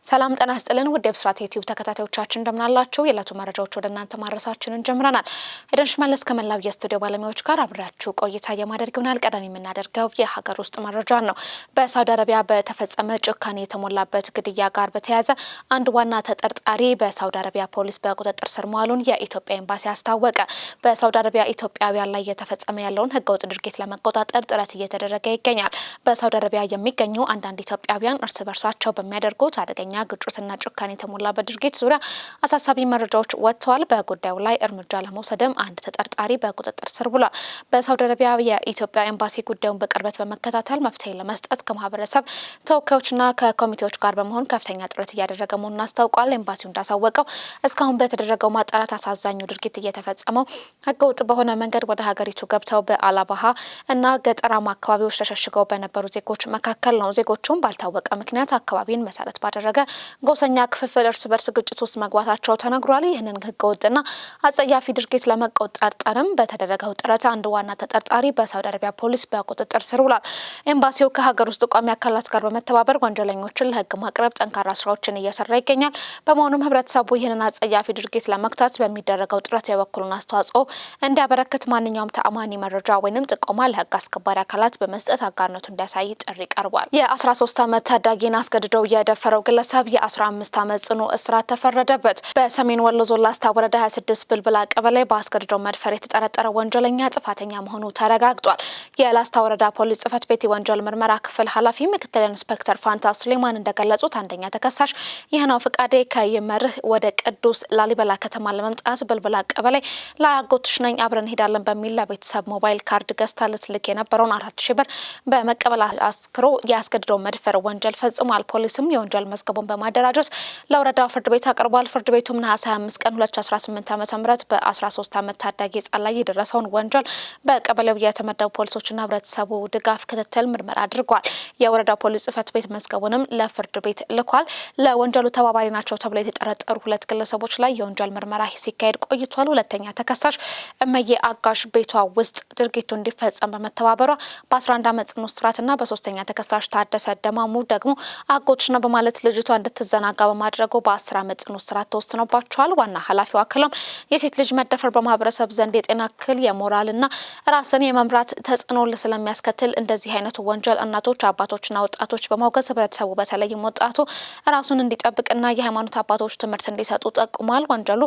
ሰላም ጤና ይስጥልን ውድ የብስራት ዩቲዩብ ተከታታዮቻችን እንደምን አላችሁ? የዕለቱ መረጃዎች ወደ እናንተ ማድረሳችንን ጀምረናል። ሄደን ሽመልስ ከመላው የስቱዲዮ ባለሙያዎች ጋር አብራችሁ ቆይታ የማደርግ ይሆናል። ቀዳሚ የምናደርገው የሀገር ውስጥ መረጃ ነው። በሳውዲ አረቢያ በተፈጸመ ጭካኔ የተሞላበት ግድያ ጋር በተያያዘ አንድ ዋና ተጠርጣሪ በሳውዲ አረቢያ ፖሊስ በቁጥጥር ስር መዋሉን የኢትዮጵያ ኤምባሲ አስታወቀ። በሳውዲ አረቢያ ኢትዮጵያውያን ላይ የተፈጸመ ያለውን ህገወጥ ድርጊት ለመቆጣጠር ጥረት እየተደረገ ይገኛል። በሳውዲ አረቢያ የሚገኙ አንዳንድ ኢትዮጵያውያን እርስ በርሳቸው በሚያደርጉት አደገኛ ግጭትና ጭካኔ የተሞላበት ድርጊት ዙሪያ አሳሳቢ መረጃዎች ወጥተዋል። በጉዳዩ ላይ እርምጃ ለመውሰድም አንድ ተጠርጣሪ በቁጥጥር ስር ብሏል። በሳውዲ አረቢያ የኢትዮጵያ ኤምባሲ ጉዳዩን በቅርበት በመከታተል መፍትሄ ለመስጠት ከማህበረሰብ ተወካዮችና ከኮሚቴዎች ጋር በመሆን ከፍተኛ ጥረት እያደረገ መሆኑን አስታውቋል። ኤምባሲው እንዳሳወቀው እስካሁን በተደረገው ማጣራት አሳዛኙ ድርጊት እየተፈጸመው ህገወጥ በሆነ መንገድ ወደ ሀገሪቱ ገብተው በአላባሃ እና ገጠራማ አካባቢዎች ተሸሽገው በነበሩ ዜጎች መካከል ነው። ዜጎቹም ባልታወቀ ምክንያት አካባቢን መሰረት ባደረገ ጎሰኛ ክፍፍል እርስ በርስ ግጭት ውስጥ መግባታቸው ተነግሯል። ይህንን ህገወጥና አጸያፊ ድርጊት ለመቆጣጠርም በተደረገው ጥረት አንድ ዋና ተጠርጣሪ በሳውዲ አረቢያ ፖሊስ በቁጥጥር ስር ውሏል። ኤምባሲው ከሀገር ውስጥ ቋሚ አካላት ጋር በመተባበር ወንጀለኞችን ለህግ ማቅረብ ጠንካራ ስራዎችን እየሰራ ይገኛል። በመሆኑም ህብረተሰቡ ይህንን አጸያፊ ድርጊት ለመግታት በሚደረገው ጥረት የበኩሉን አስተዋጽኦ እንዲያበረክት ማንኛውም ተአማኒ መረጃ ወይንም ጥቆማ ለህግ አስከባሪ አካላት በመስጠት አጋርነቱ እንዲያሳይ ጥሪ ቀርቧል። የ13 ዓመት ታዳጊን አስገድደው የደፈረው ግለሰብ የ15 ዓመት ጽኑ እስራት ተፈረደበት። በሰሜን ወሎ ዞን ላስታ ወረዳ 26 ብልብላ ቀበሌ በአስገድደው መድፈር የተጠረጠረ ወንጀለኛ ጥፋተኛ መሆኑ ተረጋግጧል። የላስታ ወረዳ ፖሊስ ጽሕፈት ቤት የወንጀል ምርመራ ክፍል ኃላፊ ምክትል ኢንስፔክተር ፋንታ ሱሌማን እንደገለጹት አንደኛ ተከሳሽ ይህነው ፍቃዴ ከይመርህ ወደ ቅዱስ ላሊበላ ከተማ ለመምጣት ብልብላ ቀበሌ ላያጎትሽ ነኝ አብረን ሄዳለን በሚል ለቤተሰብ ሞባይል ካርድ ገዝታ ልትልክ የነበረውን 4000 ብር በመቀበል አስክሮ ያስገድደው መድፈር ወንጀል ፈጽሟል። ፖሊስም የወንጀል መዝገቡን በማደራጀት ለወረዳው ፍርድ ቤት አቅርቧል። ፍርድ ቤቱም ነሐሴ 25 ቀን 2018 ዓ.ም በ13 ዓመት ታዳጊ ሕፃን ላይ የደረሰውን ወንጀል በቀበሌው የተመደቡ ፖሊሶችና ህብረተሰቡ ድጋፍ ክትትል ምርመራ አድርጓል። የወረዳው ፖሊስ ጽሕፈት ቤት መዝገቡንም ለፍርድ ቤት ልኳል። ለወንጀሉ ተባባሪ ናቸው ተብለው የተጠረጠሩ ሁለት ግለሰቦች ላይ የወንጀል ምርመራ ሲካሄድ ቆይቷል። ሁለተኛ ተከሳሽ እመዬ አጋሽ ቤቷ ውስጥ ድርጊቱ እንዲፈጸም በመተባበሯ በ11 ዓመት ጽኑ እስራትና በሶስተኛ ተከሳሽ ታደሰ ደማሙ ደግሞ አጎትሽ ነው በማለት ልጅቷ እንድትዘናጋ በማድረጉ በ10 ዓመት ጽኑ እስራት ተወስኖባቸዋል። ዋና ኃላፊው አክለውም የሴት ልጅ መደፈር በማህበረሰብ ዘንድ የጤና እክል የሞራልና ራስን የመምራት ተጽዕኖ ስለሚያስከትል እንደዚህ አይነቱ ወንጀል እናቶች፣ አባቶችና ወጣቶች በማውገዝ ህብረተሰቡ በተለይም ወጣቱ ራሱን እንዲጠብቅና የሃይማኖት አባቶች ትምህርት እንዲሰጡ ጠቁሟል። ወንጀሉ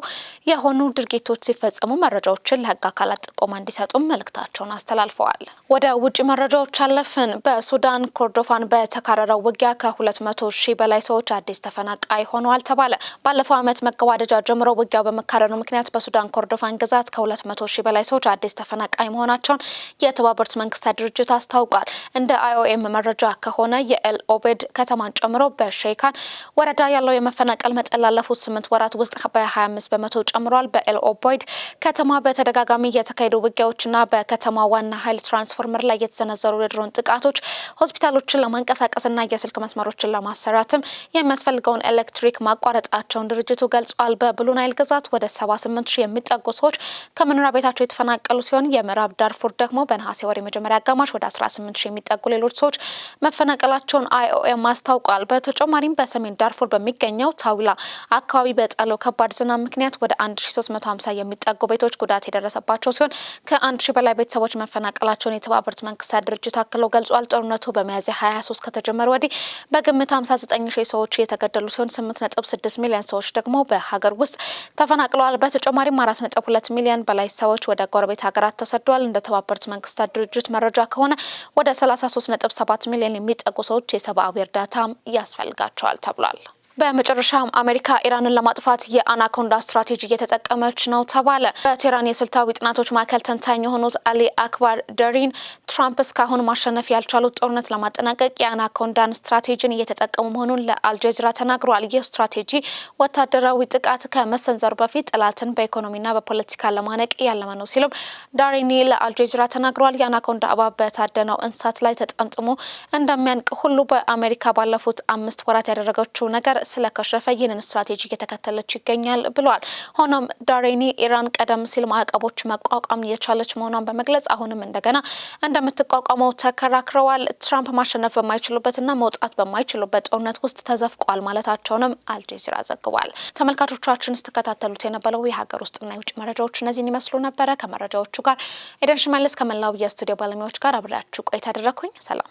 የሆኑ ድርጊቶች ሲፈጸሙ መረጃዎችን ለህግ አካላት ጥቆማ እንዲሰጡም መልእክታቸውን አስተላልፈዋል። ወደ ውጭ መረጃዎች አለፍን። በሱዳን ኮርዶፋን በተካረረው ውጊያ ከ200 ሺህ በላይ ሰዎች አዲስ ተፈናቃይ ሆነዋል ተባለ። ባለፈው ዓመት መገባደጃ ጀምሮ ውጊያው በመካረሩ ምክንያት በሱዳን ኮርዶፋን ግዛት ከ200 ሺህ በላይ ሰዎች አዲስ ተፈናቃይ መሆናቸውን የተባበሩት መንግስታት ድርጅት አስታውቋል። እንደ አይኦኤም መረጃ ከሆነ የኤል ኦቤድ ከተማን ጨምሮ በሼካን ወረዳ ያለው የመፈናቀል መጠን ላለፉት 8 ወራት ውስጥ በ25 በመቶ ጨምሯል። በኤል ኦቤድ ከተማ በተደጋጋሚ የተካሄዱ ውጊያዎችና በከተማ ዋና ኃይል ትራንስፎርመር ላይ የተሰነዘሩ የድሮን ጥቃቶች ሆስፒታሎችን ለማንቀሳቀስና የስልክ መስመሮችን ለማሰራትም የሚያስፈልገውን ኤሌክትሪክ ማቋረጣቸውን ድርጅቱ ገልጿል። በብሉ ናይል ግዛት ወደ 78 ሺህ የሚጠጉ ሰዎች ከመኖሪያ ቤታቸው የተፈናቀሉ ሲሆን የምዕራብ ዳርፉር ደግሞ በነሐሴ ወር የመጀመሪያ አጋማሽ ወደ 18 ሺህ የሚጠጉ ሌሎች ሰዎች መፈናቀላቸውን አይኦኤም አስታውቋል። በተጨማሪም በሰሜን ዳርፉር በሚገኘው ታዊላ አካባቢ በጣለው ከባድ ዝናብ ምክንያት ወደ 1350 የሚጠጉ ቤቶች ጉዳት የደረሰባቸው ሲሆን ከ1000 በላይ ቤተሰቦች መፈናቀላቸውን የተባበሩት መንግስታት ድርጅት አክለው ገልጿል። ጦርነቱ በሚያዝያ 23 ከተጀመረ ወዲህ በግምት 59 ሺህ ሰዎች የተገደሉ ሲሆን 8.6 ሚሊዮን ሰዎች ደግሞ በሀገር ውስጥ ተፈናቅለዋል። በተጨማሪም 4.2 ሚሊዮን በላይ ሰዎች ወደ ጎረቤት ሀገራት ተሰደዋል። እንደ ተባበሩት መንግስታት ድርጅት መረጃ ከሆነ ወደ 33.7 ሚሊዮን የሚጠጉ ሰዎች የሰብአዊ እርዳታ ያስፈልጋቸዋል ተብሏል። በመጨረሻም አሜሪካ ኢራንን ለማጥፋት የአናኮንዳ ስትራቴጂ እየተጠቀመች ነው ተባለ። በቴህራን የስልታዊ ጥናቶች ማዕከል ተንታኝ የሆኑት አሊ አክባር ደሪን ትራምፕ እስካሁን ማሸነፍ ያልቻሉት ጦርነት ለማጠናቀቅ የአናኮንዳን ስትራቴጂን እየተጠቀሙ መሆኑን ለአልጀዚራ ተናግረዋል። ይህ ስትራቴጂ ወታደራዊ ጥቃት ከመሰንዘሩ በፊት ጠላትን በኢኮኖሚና በፖለቲካ ለማነቅ ያለመ ነው ሲሉም ዳሪኒ ለአልጀዚራ ተናግረዋል። የአናኮንዳ እባብ በታደነው እንስሳት ላይ ተጠምጥሞ እንደሚያንቅ ሁሉ በአሜሪካ ባለፉት 5 ወራት ያደረገችው ነገር ስለከሸፈ ይህንን ስትራቴጂ እየተከተለች ይገኛል ብሏል። ሆኖም ዳሬኒ ኢራን ቀደም ሲል ማዕቀቦች መቋቋም የቻለች መሆኗን በመግለጽ አሁንም እንደገና እንደምትቋቋመው ተከራክረዋል። ትራምፕ ማሸነፍ በማይችሉበትና መውጣት በማይችሉበት ጦርነት ውስጥ ተዘፍቋል ማለታቸውንም አልጀዚራ ዘግቧል። ተመልካቾቻችን ስትከታተሉት የነበረው የሀገር ውስጥና የውጭ መረጃዎች እነዚህን ይመስሉ ነበረ። ከመረጃዎቹ ጋር ኤደን ሽመልስ ከመላው የስቱዲዮ ባለሙያዎች ጋር አብሬያችሁ ቆይታ አደረኩኝ። ሰላም።